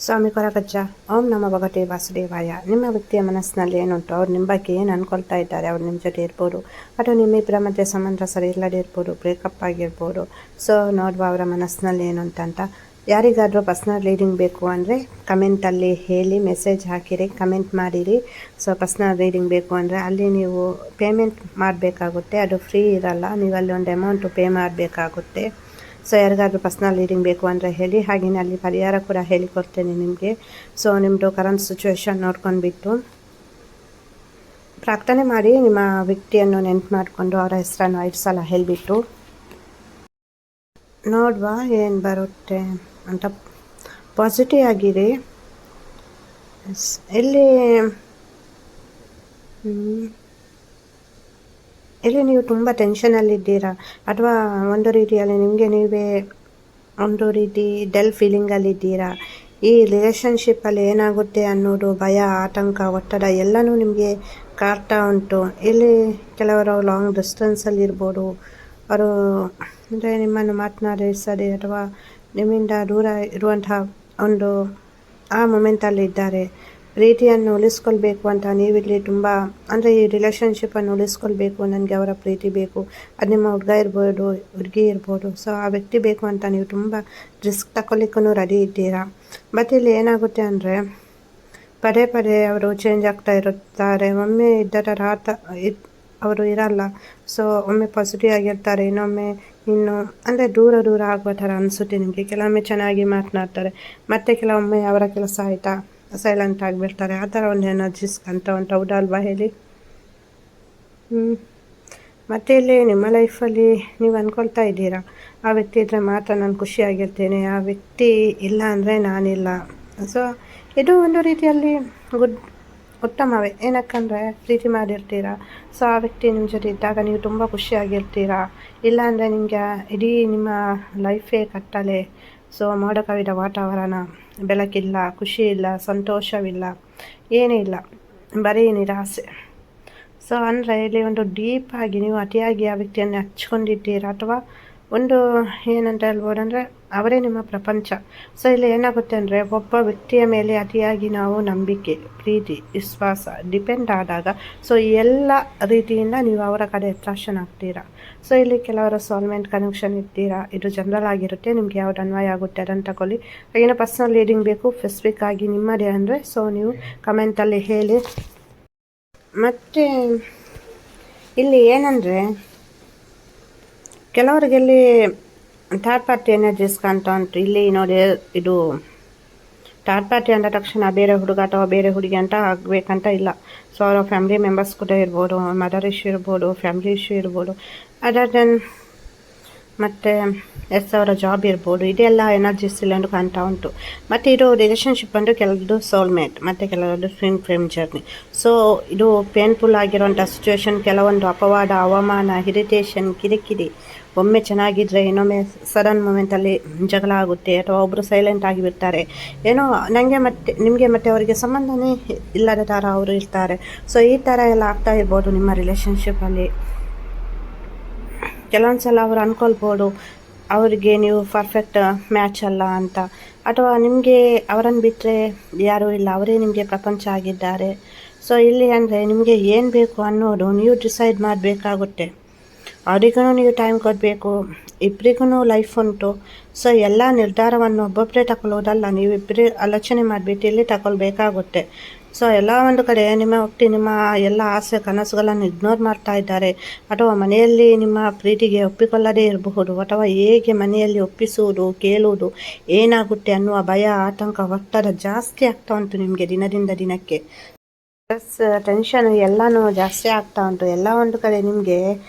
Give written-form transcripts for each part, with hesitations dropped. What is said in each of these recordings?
ಸ್ವಾಮಿ ಕೊರಗಜ್ಜ. ಓಂ ನಮ ಭಗವತೆ ವಾಸುದೇವಾಯ. ನಿಮ್ಮ ವ್ಯಕ್ತಿಯ ಮನಸ್ಸಿನಲ್ಲಿ ಏನುಂಟು, ಅವ್ರು ನಿಮ್ಮ ಬಗ್ಗೆ ಏನು ಅಂದ್ಕೊಳ್ತಾ ಇದ್ದಾರೆ, ಅವ್ರು ನಿಮ್ಮ ಜೊತೆ ಇರ್ಬೋದು ಅಥವಾ ನಿಮ್ಮಿಬ್ಬರ ಮಧ್ಯೆ ಸಂಬಂಧ ಸರಿ ಇಲ್ಲದೆ ಇರ್ಬೋದು, ಬ್ರೇಕಪ್ ಆಗಿರ್ಬೋದು. ಸೊ ನೋಡುವ ಅವರ ಮನಸ್ಸಿನಲ್ಲಿ ಏನಂತ. ಯಾರಿಗಾದರೂ ಪರ್ಸ್ನಲ್ ರೀಡಿಂಗ್ ಬೇಕು ಅಂದರೆ ಕಮೆಂಟಲ್ಲಿ ಹೇಳಿ, ಮೆಸೇಜ್ ಹಾಕಿರಿ, ಕಮೆಂಟ್ ಮಾಡಿರಿ. ಸೊ ಪರ್ಸ್ನಲ್ ರೀಡಿಂಗ್ ಬೇಕು ಅಂದರೆ ಅಲ್ಲಿ ನೀವು ಪೇಮೆಂಟ್ ಮಾಡಬೇಕಾಗುತ್ತೆ, ಅದು ಫ್ರೀ ಇರಲ್ಲ, ನೀವು ಅಲ್ಲಿ ಒಂದು ಅಮೌಂಟು ಪೇ ಮಾಡಬೇಕಾಗುತ್ತೆ. ಸೊ ಯಾರಿಗಾದ್ರೂ ಪರ್ಸ್ನಲ್ ರೀಡಿಂಗ್ ಬೇಕು ಅಂದರೆ ಹೇಳಿ, ಹಾಗೆಯೇ ಅಲ್ಲಿ ಪರಿಹಾರ ಕೂಡ ಹೇಳಿಕೊಡ್ತೇನೆ ನಿಮಗೆ. ಸೊ ನಿಮ್ಮದು ಕರೆಂಟ್ ಸಿಚುವೇಶನ್ ನೋಡ್ಕೊಂಡ್ಬಿಟ್ಟು ಪ್ರಾರ್ಥನೆ ಮಾಡಿ, ನಿಮ್ಮ ವ್ಯಕ್ತಿಯನ್ನು ನೆನ್ಪು ಮಾಡಿಕೊಂಡು ಅವರ ಹೆಸರನ್ನು 5 ಸಲ ಹೇಳಿಬಿಟ್ಟು ನೋಡುವ ಏನು ಬರುತ್ತೆ ಅಂತ. ಪಾಸಿಟಿವ್ ಆಗಿರಿ. ಇಲ್ಲಿ ನೀವು ತುಂಬ ಟೆನ್ಷನಲ್ಲಿದ್ದೀರಾ, ಅಥವಾ ಒಂದು ರೀತಿಯಲ್ಲಿ ನಿಮಗೆ ನೀವೇ ಒಂದು ರೀತಿ ಡಲ್ ಫೀಲಿಂಗಲ್ಲಿದ್ದೀರಾ. ಈ ರಿಲೇಷನ್ಶಿಪ್ಪಲ್ಲಿ ಏನಾಗುತ್ತೆ ಅನ್ನೋದು ಭಯ, ಆತಂಕ, ಒತ್ತಡ ಎಲ್ಲನೂ ನಿಮಗೆ ಕಾಡ್ತಾ ಉಂಟು. ಇಲ್ಲಿ ಕೆಲವರು ಲಾಂಗ್ ಡಿಸ್ಟೆನ್ಸಲ್ಲಿ ಇರ್ಬೋದು, ಅವರು ಅಂದರೆ ನಿಮ್ಮನ್ನು ಮಾತನಾಡಿಸದೆ ಅಥವಾ ನಿಮ್ಮಿಂದ ದೂರ ಇರುವಂತಹ ಒಂದು ಆ ಮೂಮೆಂಟಲ್ಲಿ ಇದ್ದಾರೆ. ಪ್ರೀತಿಯನ್ನು ಉಳಿಸ್ಕೊಳ್ಬೇಕು ಅಂತ ನೀವಿಲ್ಲಿ ತುಂಬ ಅಂದರೆ ಈ ರಿಲೇಷನ್ಶಿಪ್ಪನ್ನು ಉಳಿಸ್ಕೊಳ್ಬೇಕು, ನನಗೆ ಅವರ ಪ್ರೀತಿ ಬೇಕು, ಅದು ನಿಮ್ಮ ಹುಡುಗ ಇರ್ಬೋದು, ಹುಡುಗಿ ಇರ್ಬೋದು. ಸೊ ಆ ವ್ಯಕ್ತಿ ಬೇಕು ಅಂತ ನೀವು ತುಂಬ ರಿಸ್ಕ್ ತಗೊಳ್ಲಿಕ್ಕೂ ರೆಡಿ ಇದ್ದೀರಾ. ಬಟ್ ಇಲ್ಲಿ ಏನಾಗುತ್ತೆ ಅಂದರೆ ಪದೇ ಪದೇ ಅವರು ಚೇಂಜ್ ಆಗ್ತಾ ಇರುತ್ತಾರೆ. ಒಮ್ಮೆ ಇದ್ದರ ಅವರು ಇರಲ್ಲ. ಸೊ ಒಮ್ಮೆ ಪಾಸಿಟಿವ್ ಆಗಿರ್ತಾರೆ, ಇನ್ನೊಮ್ಮೆ ಇನ್ನು ಅಂದರೆ ದೂರ ದೂರ ಆಗುವ ಥರ ಅನಿಸುತ್ತೆ ನಿಮಗೆ. ಕೆಲವೊಮ್ಮೆ ಚೆನ್ನಾಗಿ ಮಾತನಾಡ್ತಾರೆ, ಮತ್ತು ಕೆಲವೊಮ್ಮೆ ಅವರ ಕೆಲಸ ಆಯಿತಾ ಸೈಲೆಂಟ್ ಆಗಿಬಿಡ್ತಾರೆ. ಆ ಥರ ಒಂದು ಎನರ್ಜಿಸ್ ಅಂತ ಉಂಟು, ಹೌದಲ್ವಾ ಹೇಳಿ. ಮತ್ತು ಇಲ್ಲಿ ನಿಮ್ಮ ಲೈಫಲ್ಲಿ ನೀವು ಅಂದ್ಕೊಳ್ತಾ ಇದ್ದೀರಾ, ಆ ವ್ಯಕ್ತಿ ಇದ್ದರೆ ಮಾತ್ರ ನಾನು ಖುಷಿಯಾಗಿರ್ತೇನೆ, ಆ ವ್ಯಕ್ತಿ ಇಲ್ಲ ಅಂದರೆ ನಾನಿಲ್ಲ. ಸೊ ಇದು ಒಂದು ರೀತಿಯಲ್ಲಿ ಉತ್ತಮವೇ. ಏನಕ್ಕಂದರೆ ಪ್ರೀತಿ ಮಾಡಿರ್ತೀರ. ಸೊ ಆ ವ್ಯಕ್ತಿ ನಿಮ್ಮ ಜೊತೆ ಇದ್ದಾಗ ನೀವು ತುಂಬ ಖುಷಿಯಾಗಿರ್ತೀರ. ಇಲ್ಲ ಅಂದರೆ ನಿಮಗೆ ಇಡೀ ನಿಮ್ಮ ಲೈಫೇ ಕತ್ತಲೆ. ಸೊ ಮೋಡ ಕವಿದ ವಾತಾವರಣ, ಬೆಳಕಿಲ್ಲ, ಖುಷಿ ಇಲ್ಲ, ಸಂತೋಷವಿಲ್ಲ, ಏನೂ ಇಲ್ಲ, ಬರೀ ನಿರಾಸೆ. ಸೊ ಅಂದರೆ ಇಲ್ಲಿ ಒಂದು ಡೀಪಾಗಿ ನೀವು ಅತಿಯಾಗಿ ಆ ವ್ಯಕ್ತಿಯನ್ನು ಹಚ್ಕೊಂಡಿದ್ದೀರ, ಅಥವಾ ಒಂದು ಏನಂತ ಹೇಳ್ಬೋದು ಅಂದರೆ ಅವರೇ ನಿಮ್ಮ ಪ್ರಪಂಚ. ಸೊ ಇಲ್ಲಿ ಏನಾಗುತ್ತೆ ಅಂದರೆ ಒಬ್ಬ ವ್ಯಕ್ತಿಯ ಮೇಲೆ ಅತಿಯಾಗಿ ನಾವು ನಂಬಿಕೆ, ಪ್ರೀತಿ, ವಿಶ್ವಾಸ ಡಿಪೆಂಡ್ ಆದಾಗ ಸೊ ಎಲ್ಲ ರೀತಿಯಿಂದ ನೀವು ಅವರ ಕಡೆ ಅಟ್ರಾಕ್ಷನ್ ಆಗ್ತೀರಾ. ಸೊ ಇಲ್ಲಿ ಕೆಲವರ ಸೋಲ್ಮೆಂಟ್ ಕನೆಕ್ಷನ್ ಇರ್ತೀರಾ. ಇದು ಜನರಲ್ ಆಗಿರುತ್ತೆ, ನಿಮ್ಗೆ ಯಾವ್ದು ಅನ್ವಯ ಆಗುತ್ತೆ ಅದನ್ನು ತಗೊಳ್ಳಿ. ಏನೋ ಪರ್ಸ್ನಲ್ ರೀಡಿಂಗ್ ಬೇಕು ಸ್ಪೆಸಿಫಿಕ್ ಆಗಿ ನಿಮ್ಮದೇ ಅಂದರೆ ಸೊ ನೀವು ಕಮೆಂಟಲ್ಲಿ ಹೇಳಿ. ಮತ್ತು ಇಲ್ಲಿ ಏನಂದರೆ ಕೆಲವರಿಗೆ ಇಲ್ಲಿ ಥರ್ಡ್ ಪಾರ್ಟಿ ಎನರ್ಜೀಸ್ ಕಾಣ್ತಾ ಉಂಟು. ಇಲ್ಲಿ ನೋಡಿ, ಇದು ಥರ್ಡ್ ಪಾರ್ಟಿ ಅಂದ ತಕ್ಷಣ ಬೇರೆ ಹುಡುಗ ಅಥವಾ ಬೇರೆ ಹುಡುಗಿ ಅಂತ ಆಗಬೇಕಂತ ಇಲ್ಲ. ಸೊ ಅವರ ಫ್ಯಾಮಿಲಿ ಮೆಂಬರ್ಸ್ ಕೂಡ ಇರ್ಬೋದು, ಮದರ್ ಇಶ್ಯೂ ಇರ್ಬೋದು, ಫ್ಯಾಮಿಲಿ ಇಶ್ಯೂ ಇರ್ಬೋದು, ಅದರ್ ದೆನ್ ಮತ್ತು ಅವರ ಜಾಬ್ ಇರ್ಬೋದು. ಇದೆಲ್ಲ ಎನರ್ಜಿಸ್ ಇಲ್ಲಂದು ಕಾಣ್ತಾ ಉಂಟು. ಮತ್ತು ಇದು ರಿಲೇಷನ್ಶಿಪ್ ಅಂದರೆ ಕೆಲವೊಂದು ಸೋಲ್ಮೇಟ್ ಮತ್ತು ಕೆಲವೊಂದು ಟ್ವಿನ್ ಫ್ಲೇಮ್ ಜರ್ನಿ. ಸೊ ಇದು ಪೇನ್ಫುಲ್ ಆಗಿರುವಂಥ ಸಿಚುವೇಶನ್, ಕೆಲವೊಂದು ಅಪವಾದ, ಅವಮಾನ, ಇರಿಟೇಷನ್, ಕಿರಿಕಿರಿ. ಒಮ್ಮೆ ಚೆನ್ನಾಗಿದ್ದರೆ ಇನ್ನೊಮ್ಮೆ ಸಡನ್ ಮೂಮೆಂಟಲ್ಲಿ ಜಗಳ ಆಗುತ್ತೆ, ಅಥವಾ ಒಬ್ಬರು ಸೈಲೆಂಟ್ ಆಗಿಬಿಡ್ತಾರೆ. ಏನೋ ನನಗೆ ಮತ್ತು ನಿಮಗೆ ಮತ್ತು ಅವರಿಗೆ ಸಂಬಂಧನೇ ಇಲ್ಲದ ಥರ ಅವರು ಇರ್ತಾರೆ. ಸೊ ಈ ಥರ ಎಲ್ಲ ಆಗ್ತಾ ಇರ್ಬೋದು ನಿಮ್ಮ ರಿಲೇಷನ್ಶಿಪ್ಪಲ್ಲಿ. ಕೆಲವೊಂದು ಸಲ ಅವರು ಅಂದ್ಕೊಳ್ಬೋದು ಅವರಿಗೆ ನೀವು ಪರ್ಫೆಕ್ಟ್ ಮ್ಯಾಚ್ ಅಲ್ಲ ಅಂತ, ಅಥವಾ ನಿಮಗೆ ಅವರನ್ನು ಬಿಟ್ಟರೆ ಯಾರೂ ಇಲ್ಲ, ಅವರೇ ನಿಮಗೆ ಪ್ರಪಂಚ ಆಗಿದ್ದಾರೆ. ಸೊ ಇಲ್ಲಿ ಅಂದರೆ ನಿಮಗೆ ಏನು ಬೇಕು ಅನ್ನೋದು ನೀವು ಡಿಸೈಡ್ ಮಾಡಬೇಕಾಗುತ್ತೆ. ಅವರಿಗೂ ನೀವು ಟೈಮ್ ಕೊಡಬೇಕು, ಇಬ್ಬರಿಗೂ ಲೈಫ್ ಉಂಟು. ಸೊ ಎಲ್ಲ ನಿರ್ಧಾರವನ್ನು ಒಬ್ಬೊಬ್ಬರೇ ತಗೊಳ್ಳೋದಲ್ಲ, ನೀವಿಬ್ಬರೇ ಆಲೋಚನೆ ಮಾಡಿಬಿಟ್ಟು ಇಲ್ಲಿ ತಗೊಳ್ಬೇಕಾಗುತ್ತೆ. ಸೊ ಎಲ್ಲ ಒಂದು ಕಡೆ ನಿಮ್ಮ ವ್ಯಕ್ತಿ ನಿಮ್ಮ ಎಲ್ಲ ಆಸೆ ಕನಸುಗಳನ್ನು ಇಗ್ನೋರ್ ಮಾಡ್ತಾ ಇದ್ದಾರೆ, ಅಥವಾ ಮನೆಯಲ್ಲಿ ನಿಮ್ಮ ಪ್ರೀತಿಗೆ ಒಪ್ಪಿಕೊಳ್ಳದೇ ಇರಬಹುದು, ಅಥವಾ ಹೇಗೆ ಮನೆಯಲ್ಲಿ ಒಪ್ಪಿಸುವುದು, ಕೇಳುವುದು, ಏನಾಗುತ್ತೆ ಅನ್ನುವ ಭಯ, ಆತಂಕ, ಒತ್ತಡ ಜಾಸ್ತಿ ಆಗ್ತಾ ಉಂಟು ನಿಮಗೆ ದಿನದಿಂದ ದಿನಕ್ಕೆ. ಟೆನ್ಷನ್ ಎಲ್ಲನೂ ಜಾಸ್ತಿ ಆಗ್ತಾ ಉಂಟು. ಎಲ್ಲ ಒಂದು ಕಡೆ ನಿಮಗೆ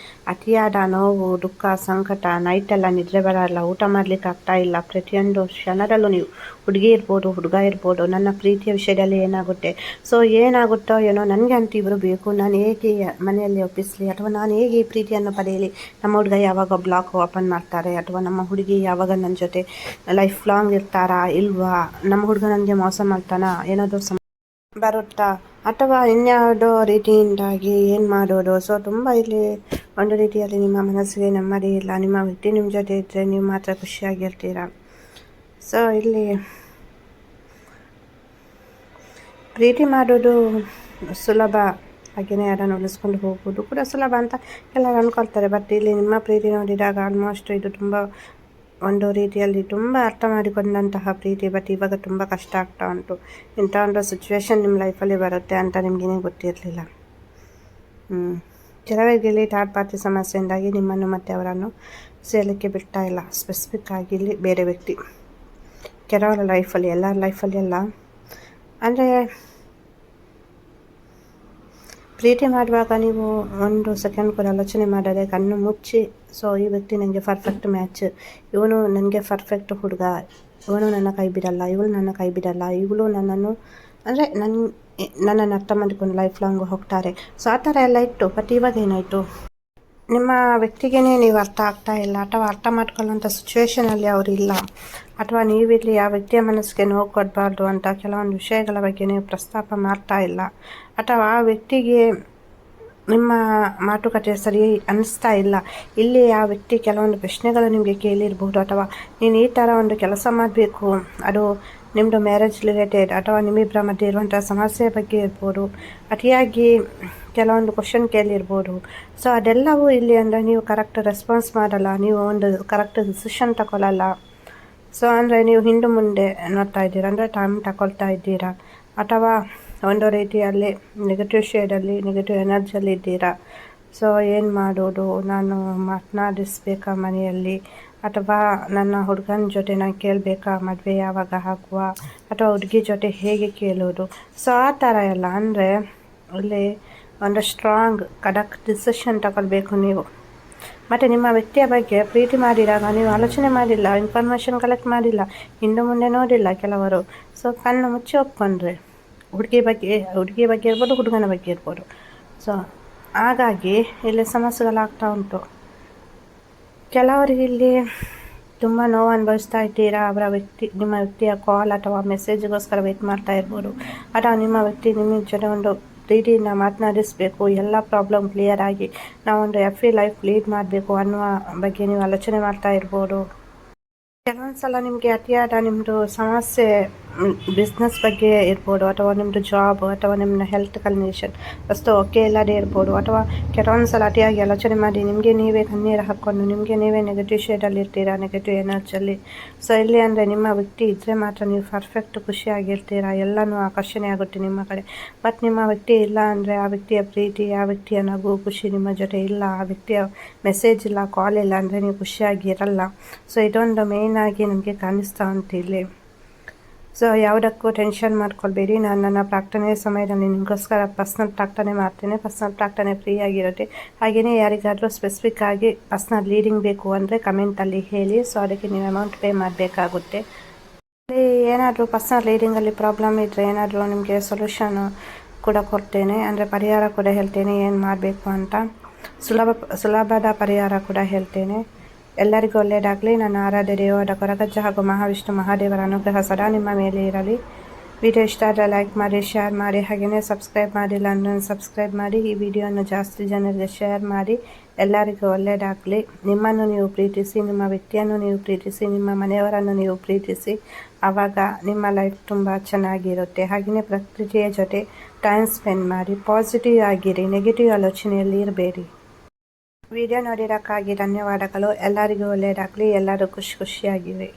ಅತಿಯಾದ ನೋವು, ದುಃಖ, ಸಂಕಟ, ನೈಟೆಲ್ಲ ನಿದ್ರೆ ಬರಲ್ಲ, ಊಟ ಮಾಡಲಿಕ್ಕೆ ಆಗ್ತಾ ಇಲ್ಲ. ಪ್ರತಿಯೊಂದು ಕ್ಷಣದಲ್ಲೂ ನೀವು ಹುಡುಗಿ ಇರ್ಬೋದು, ಹುಡುಗ ಇರ್ಬೋದು, ನನ್ನ ಪ್ರೀತಿಯ ವಿಷಯದಲ್ಲಿ ಏನಾಗುತ್ತೆ, ಸೊ ಏನಾಗುತ್ತೋ ಏನೋ, ನನಗೆ ಅಂತ ಇವರು ಬೇಕು, ನಾನು ಹೇಗೆ ಮನೆಯಲ್ಲಿ ಒಪ್ಪಿಸಲಿ, ಅಥವಾ ನಾನು ಹೇಗೆ ಈ ಪ್ರೀತಿಯನ್ನು ಪಡೆಯಲಿ. ನಮ್ಮ ಹುಡುಗ ಯಾವಾಗ ಬ್ಲಾಕ್ ಓಪನ್ ಮಾಡ್ತಾರೆ, ಅಥವಾ ನಮ್ಮ ಹುಡುಗಿ ಯಾವಾಗ ನನ್ನ ಜೊತೆ ಲೈಫ್ ಲಾಂಗ್ ಇರ್ತಾರಾ ಇಲ್ವಾ, ನಮ್ಮ ಹುಡುಗ ನನಗೆ ಮೋಸ ಮಾಡ್ತಾನಾ, ಏನಾದರೂ ಬರುತ್ತಾ, ಅಥವಾ ಇನ್ಯಾವುದೋ ರೀತಿಯಿಂದಾಗಿ ಏನು ಮಾಡೋದು. ಸೊ ತುಂಬ ಇಲ್ಲಿ ಒಂದು ರೀತಿಯಲ್ಲಿ ನಿಮ್ಮ ಮನಸ್ಸಿಗೆ ನೆಮ್ಮದಿ ಇಲ್ಲ. ನಿಮ್ಮ ವ್ಯಕ್ತಿ ನಿಮ್ಮ ಜೊತೆ ಇದ್ದರೆ ನೀವು ಮಾತ್ರ ಖುಷಿಯಾಗಿರ್ತೀರ. ಸೊ ಇಲ್ಲಿ ಪ್ರೀತಿ ಮಾಡೋದು ಸುಲಭ, ಹಾಗೆಯೇ ಯಾರನ್ನು ಉಳಿಸ್ಕೊಂಡು ಹೋಗೋದು ಕೂಡ ಸುಲಭ ಅಂತ ಎಲ್ಲರೂ ಅಂದ್ಕೊಳ್ತಾರೆ. ಬಟ್ ಇಲ್ಲಿ ನಿಮ್ಮ ಪ್ರೀತಿ ನೋಡಿದಾಗ ಆಲ್ಮೋಸ್ಟ್ ಇದು ತುಂಬ ಒಂದು ರೀತಿಯಲ್ಲಿ ತುಂಬ ಅರ್ಥ ಮಾಡಿಕೊಂಡಂತಹ ಪ್ರೀತಿ. ಬಟ್ ಇವಾಗ ತುಂಬ ಕಷ್ಟ ಆಗ್ತಾ ಉಂಟು. ಇಂಥ ಒಂದು ಸಿಚುವೇಶನ್ ನಿಮ್ಮ ಲೈಫಲ್ಲಿ ಬರುತ್ತೆ ಅಂತ ನಿಮಗೇನೇ ಗೊತ್ತಿರಲಿಲ್ಲ. ಕೆಲವರಿಗೆ ಇಲ್ಲಿ ಥರ್ಡ್ ಪಾರ್ಟಿ ಸಮಸ್ಯೆಯಿಂದಾಗಿ ನಿಮ್ಮನ್ನು ಮತ್ತು ಅವರನ್ನು ಸೇರಲಿಕ್ಕೆ ಬಿಡ್ತಾ ಇಲ್ಲ. ಸ್ಪೆಸಿಫಿಕ್ ಆಗಿ ಇಲ್ಲಿ ಬೇರೆ ವ್ಯಕ್ತಿ ಕೆಲವರ ಲೈಫಲ್ಲಿ, ಎಲ್ಲರ ಲೈಫಲ್ಲಿ ಅಲ್ಲ. ಅಂದರೆ ಪ್ರೀತಿ ಮಾಡುವಾಗ ನೀವು ಒಂದು ಸೆಕೆಂಡ್ ಕೂಡ ಆಲೋಚನೆ ಮಾಡದೆ ಕಣ್ಣು ಮುಚ್ಚಿ, ಸೊ ಈ ವ್ಯಕ್ತಿ ನನಗೆ ಪರ್ಫೆಕ್ಟ್ ಮ್ಯಾಚ್, ಇವನು ನನಗೆ ಪರ್ಫೆಕ್ಟ್ ಹುಡುಗ, ಇವನು ನನ್ನ ಕೈ ಬಿಡಲ್ಲ, ಇವಳು ನನ್ನ ಕೈ ಬಿಡಲ್ಲ, ಇವಳು ನನ್ನನ್ನು ಅಂದರೆ ನನ್ನನ್ನು ಅರ್ಥ ಮಾಡಿಕೊಂಡು ಲೈಫ್ ಲಾಂಗ್ ಹೋಗ್ತಾರೆ. ಸೊ ಆ ಥರ ಎಲ್ಲ ಇತ್ತು. ಬಟ್ ಇವಾಗ ಏನಾಯಿತು, ನಿಮ್ಮ ವ್ಯಕ್ತಿಗೇ ನೀವು ಅರ್ಥ ಆಗ್ತಾ ಇಲ್ಲ, ಅಥವಾ ಅರ್ಥ ಮಾಡ್ಕೊಳ್ಳೋಂಥ ಸಿಚುವೇಷನಲ್ಲಿ ಅವರು ಇಲ್ಲ, ಅಥವಾ ನೀವಿಲ್ಲಿ ಆ ವ್ಯಕ್ತಿಯ ಮನಸ್ಸಿಗೆ ನೋವು ಕೊಡಬಾರ್ದು ಅಂತ ಕೆಲವೊಂದು ವಿಷಯಗಳ ಬಗ್ಗೆ ನೀವು ಪ್ರಸ್ತಾಪ ಮಾಡ್ತಾ ಇಲ್ಲ, ಅಥವಾ ಆ ವ್ಯಕ್ತಿಗೆ ನಿಮ್ಮ ಮಾತುಕತೆ ಸರಿ ಅನ್ನಿಸ್ತಾ ಇಲ್ಲ. ಇಲ್ಲಿ ಆ ವ್ಯಕ್ತಿ ಕೆಲವೊಂದು ಪ್ರಶ್ನೆಗಳು ನಿಮಗೆ ಕೇಳಿರ್ಬೋದು, ಅಥವಾ ನೀನು ಈ ಥರ ಒಂದು ಕೆಲಸ ಮಾಡಬೇಕು, ಅದು ನಿಮ್ಮದು ಮ್ಯಾರೇಜ್ ರಿಲೇಟೆಡ್ ಅಥವಾ ನಿಮ್ಮಿಬ್ಬರ ಮಧ್ಯೆ ಇರುವಂಥ ಸಮಸ್ಯೆ ಬಗ್ಗೆ ಇರ್ಬೋದು, ಅತಿಯಾಗಿ ಕೆಲವೊಂದು ಕ್ವಶನ್ ಕೇಳಿರ್ಬೋದು. ಸೊ ಅದೆಲ್ಲವೂ ಇಲ್ಲಿ ಅಂದರೆ ನೀವು ಕರೆಕ್ಟ್ ರೆಸ್ಪಾನ್ಸ್ ಮಾಡಲ್ಲ, ನೀವು ಒಂದು ಕರೆಕ್ಟ್ ಡಿಸಿಷನ್ ತಗೊಳ್ಳಲ್ಲ. ಸೊ ಅಂದರೆ ನೀವು ಹಿಂದೆ ಮುಂದೆ ನೋಡ್ತಾ ಇದ್ದೀರಾ, ಅಂದರೆ ಟೈಮ್ ತಗೊಳ್ತಾ ಇದ್ದೀರಾ, ಅಥವಾ ಒಂದು ರೀತಿಯಲ್ಲಿ ನೆಗೆಟಿವ್ ಶೇಡಲ್ಲಿ, ನೆಗೆಟಿವ್ ಎನರ್ಜಿಯಲ್ಲಿ ಇದ್ದೀರಾ. ಸೊ ಏನು ಮಾಡೋದು, ನಾನು ಮಾತನಾಡಿಸ್ಬೇಕಾ ಮನೆಯಲ್ಲಿ, ಅಥವಾ ನನ್ನ ಹುಡುಗನ ಜೊತೆ ನಾನು ಕೇಳಬೇಕಾ ಮದುವೆ ಯಾವಾಗ ಆಗುವ, ಅಥವಾ ಹುಡುಗಿ ಜೊತೆ ಹೇಗೆ ಕೇಳೋದು. ಸೊ ಆ ಥರ ಎಲ್ಲ ಅಂದರೆ ಇಲ್ಲಿ ಒಂದು ಸ್ಟ್ರಾಂಗ್ ಖಡಕ್ ಡಿಸಿಷನ್ ತಗೊಳ್ಬೇಕು ನೀವು. ಮತ್ತು ನಿಮ್ಮ ವ್ಯಕ್ತಿಯ ಬಗ್ಗೆ ಪ್ರೀತಿ ಮಾಡಿದಾಗ ನೀವು ಆಲೋಚನೆ ಮಾಡಿಲ್ಲ, ಇನ್ಫಾರ್ಮೇಷನ್ ಕಲೆಕ್ಟ್ ಮಾಡಿಲ್ಲ, ಹಿಂದೆ ಮುಂದೆ ನೋಡಿಲ್ಲ ಕೆಲವರು. ಸೊ ಕಣ್ಣು ಮುಚ್ಚಿ ಒಪ್ಕೊಂಡ್ರೆ ಹುಡುಗಿ ಬಗ್ಗೆ ಇರ್ಬೋದು, ಹುಡುಗನ ಬಗ್ಗೆ ಇರ್ಬೋದು. ಸೊ ಹಾಗಾಗಿ ಇಲ್ಲಿ ಸಮಸ್ಯೆಗಳಾಗ್ತಾ ಉಂಟು. ಕೆಲವರಿಗೆ ಇಲ್ಲಿ ತುಂಬ ನೋವು ಅನುಭವಿಸ್ತಾ ಇದ್ದೀರಾ. ನಿಮ್ಮ ವ್ಯಕ್ತಿಯ ಕಾಲ್ ಅಥವಾ ಮೆಸೇಜ್ಗೋಸ್ಕರ ವೆಯ್ಟ್ ಮಾಡ್ತಾ ಇರ್ಬೋದು, ಅಥವಾ ನಿಮ್ಮ ವ್ಯಕ್ತಿ ನಿಮ್ಮ ಜೊತೆ ಒಂದು ಪ್ರೀತಿಯಿಂದ ಮಾತನಾಡಿಸ್ಬೇಕು, ಎಲ್ಲ ಪ್ರಾಬ್ಲಮ್ ಕ್ಲಿಯರ್ ಆಗಿ ನಾವೊಂದು ಹ್ಯಾಪಿ ಲೈಫ್ ಲೀಡ್ ಮಾಡಬೇಕು ಅನ್ನುವ ಬಗ್ಗೆ ನೀವು ಆಲೋಚನೆ ಮಾಡ್ತಾ ಇರ್ಬೋದು. ಕೆಲವೊಂದು ಸಲ ನಿಮಗೆ ಅತಿಯಾದ ನಿಮ್ಮದು ಸಮಸ್ಯೆ ಬಿಸ್ನೆಸ್ ಬಗ್ಗೆ ಇರ್ಬೋದು, ಅಥವಾ ನಿಮ್ಮದು ಜಾಬ್, ಅಥವಾ ನಿಮ್ಮ ಹೆಲ್ತ್ ಕಂಡೀಷನ್ ಅಷ್ಟು ಓಕೆ ಇಲ್ಲದೆ ಇರ್ಬೋದು, ಅಥವಾ ಕೆಲವೊಂದು ಸಲ ಅತಿಯಾಗಿ ಆಲೋಚನೆ ಮಾಡಿ ನಿಮಗೆ ನೀವೇ ಕಣ್ಣೀರು ಹಾಕ್ಕೊಂಡು ನಿಮಗೆ ನೀವೇ ನೆಗೆಟಿವ್ ಶೇಡಲ್ಲಿ ಇರ್ತೀರಾ, ನೆಗೆಟಿವ್ ಎನರ್ಜಿಯಲ್ಲಿ. ಸೊ ಇಲ್ಲಿ ಅಂದರೆ ನಿಮ್ಮ ವ್ಯಕ್ತಿ ಇದ್ದರೆ ಮಾತ್ರ ನೀವು ಪರ್ಫೆಕ್ಟ್ ಖುಷಿಯಾಗಿರ್ತೀರಾ, ಎಲ್ಲನೂ ಆಕರ್ಷಣೆ ಆಗುತ್ತೆ ನಿಮ್ಮ ಕಡೆ. ಬಟ್ ನಿಮ್ಮ ವ್ಯಕ್ತಿ ಇಲ್ಲ ಅಂದರೆ ಆ ವ್ಯಕ್ತಿಯ ಪ್ರೀತಿ, ಆ ವ್ಯಕ್ತಿಯ ನಗು ಖುಷಿ ನಿಮ್ಮ ಜೊತೆ ಇಲ್ಲ, ಆ ವ್ಯಕ್ತಿಯ ಮೆಸೇಜ್ ಇಲ್ಲ, ಕಾಲ್ ಇಲ್ಲ ಅಂದರೆ ನೀವು ಖುಷಿಯಾಗಿರಲ್ಲ. ಸೊ ಇದೊಂದು ಮೇಯ್ನ್ ಆಗಿ ನಮಗೆ ಕಾಣಿಸ್ತಾ ಉಂಟು ಇಲ್ಲಿ. ಸೊ ಯಾವುದಕ್ಕೂ ಟೆನ್ಷನ್ ಮಾಡ್ಕೊಳ್ಬೇಡಿ. ನಾನು ನನ್ನ ಪ್ರಾರ್ಥನೆ ಸಮಯದಲ್ಲಿ ನಿಮಗೋಸ್ಕರ ಪರ್ಸ್ನಲ್ ಪ್ರಾರ್ಥನೆ ಮಾಡ್ತೇನೆ. ಪರ್ಸ್ನಲ್ ಪ್ರಾರ್ಥನೆ ಫ್ರೀ ಆಗಿರುತ್ತೆ. ಹಾಗೆಯೇ ಯಾರಿಗಾದರೂ ಸ್ಪೆಸಿಫಿಕ್ ಆಗಿ ಪರ್ಸ್ನಲ್ ರೀಡಿಂಗ್ ಬೇಕು ಅಂದರೆ ಕಮೆಂಟಲ್ಲಿ ಹೇಳಿ. ಸೊ ಅದಕ್ಕೆ ನೀವು ಅಮೌಂಟ್ ಪೇ ಮಾಡಬೇಕಾಗುತ್ತೆ. ಅಲ್ಲಿ ಏನಾದರೂ ಪರ್ಸ್ನಲ್ ರೀಡಿಂಗಲ್ಲಿ ಪ್ರಾಬ್ಲಮ್ ಇದ್ದರೆ ಏನಾದರೂ ನಿಮಗೆ ಸೊಲ್ಯೂಷನು ಕೂಡ ಕೊಡ್ತೇನೆ, ಅಂದರೆ ಪರಿಹಾರ ಕೂಡ ಹೇಳ್ತೇನೆ ಏನು ಮಾಡಬೇಕು ಅಂತ. ಸುಲಭದ ಪರಿಹಾರ ಕೂಡ ಹೇಳ್ತೇನೆ. ಎಲ್ಲರಿಗೂ ಒಳ್ಳೆಯದಾಗಲಿ. ನನ್ನ ಆರಾಧ್ಯ ದೇವರ ಕೊರಗಜ್ಜ ಹಾಗೂ ಮಹಾವಿಷ್ಣು ಮಹಾದೇವರ ಅನುಗ್ರಹ ಸದಾ ನಿಮ್ಮ ಮೇಲೆ ಇರಲಿ. ವಿಡಿಯೋ ಇಷ್ಟ ಆದರೆ ಲೈಕ್ ಮಾಡಿ, ಶೇರ್ ಮಾಡಿ, ಹಾಗೆಯೇ ಸಬ್ಸ್ಕ್ರೈಬ್ ಮಾಡಿಲ್ಲ ಅಂದರೆ ಸಬ್ಸ್ಕ್ರೈಬ್ ಮಾಡಿ. ಈ ವಿಡಿಯೋವನ್ನು ಜಾಸ್ತಿ ಜನರಿಗೆ ಶೇರ್ ಮಾಡಿ. ಎಲ್ಲರಿಗೂ ಒಳ್ಳೆಯದಾಗಲಿ. ನಿಮ್ಮನ್ನು ನೀವು ಪ್ರೀತಿಸಿ, ನಿಮ್ಮ ವ್ಯಕ್ತಿಯನ್ನು ನೀವು ಪ್ರೀತಿಸಿ, ನಿಮ್ಮ ಮನೆಯವರನ್ನು ನೀವು ಪ್ರೀತಿಸಿ. ಆವಾಗ ನಿಮ್ಮ ಲೈಫ್ ತುಂಬ ಚೆನ್ನಾಗಿರುತ್ತೆ. ಹಾಗೆಯೇ ಪ್ರಕೃತಿಯ ಜೊತೆ ಟೈಮ್ ಸ್ಪೆಂಡ್ ಮಾಡಿ. ಪಾಸಿಟಿವ್ ಆಗಿರಿ, ನೆಗೆಟಿವ್ ಆಲೋಚನೆಯಲ್ಲಿ ಇರಬೇಡಿ. ವಿಡಿಯೋ ನೋಡಿರೋಕ್ಕಾಗಿ ಧನ್ಯವಾದಗಳು. ಎಲ್ಲರಿಗೂ ಒಳ್ಳೆಯದಾಗಲಿ. ಎಲ್ಲರೂ ಖುಷಿಯಾಗಿರಿ.